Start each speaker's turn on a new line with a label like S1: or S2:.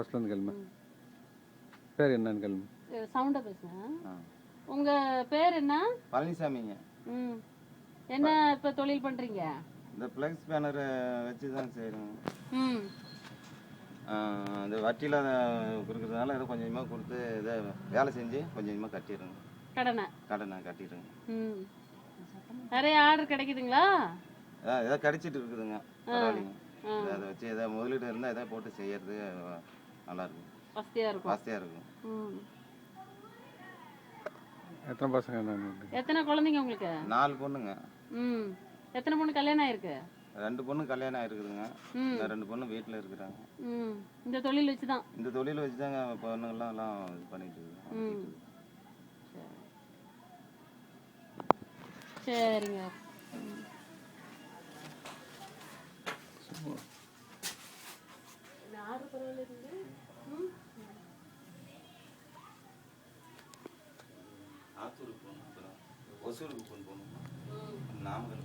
S1: ஃபர்ஸ்ட்லேருந்து கேளுமா. பேர் என்னன்னு கேளுமா.
S2: சவுண்டா பேசுங்க. உங்க பேர் என்ன?
S3: பழனிசாமிங்க.
S2: என்ன இப்ப தொழில் பண்றீங்க?
S3: இந்த ஃப்ளெக்ஸ் பேனர் வச்சு தான் செய்கிறோம். இந்த வட்டியில் கொடுக்குறதுனால ஏதோ கொஞ்சமாக கொடுத்து இதை வேலை செஞ்சு கொஞ்சமாக கட்டிடுங்க. கடனை கட்டிடுங்க.
S2: நிறைய ஆர்டர் கிடைக்குதுங்களா?
S3: ஏதோ கிடைச்சிட்டு இருக்குதுங்க. பரவாயில்லைங்க. அதை வச்சு எதாவது முதலீடு இருந்தால் எதாவது போட்டு செய்யறது நல்லா இருக்கும். வசதியாக இருக்கும்.
S1: எத்தனை பசங்க?
S2: எத்தனை குழந்தைங்க உங்களுக்கு?
S3: 4 பொண்ணுங்க.
S2: எத்தனை பொண்ணு கல்யாணம் ஆயிருக்கு?
S3: 2 பொண்ணு கல்யாணம் ஆயிருக்குதுங்க. 2 பொண்ணு வீட்டில் இருக்கிறாங்க.
S2: இந்த தொழில் வச்சுதான்
S3: தாங்க பொண்ணுங்கள்லாம் எல்லாம் இது பண்ணிட்டு இருக்காங்க.
S2: சரிங்க.
S3: ஆத்தூருக்கு போகணும், ஒசூருக்கு போகணும், நாமக்கல்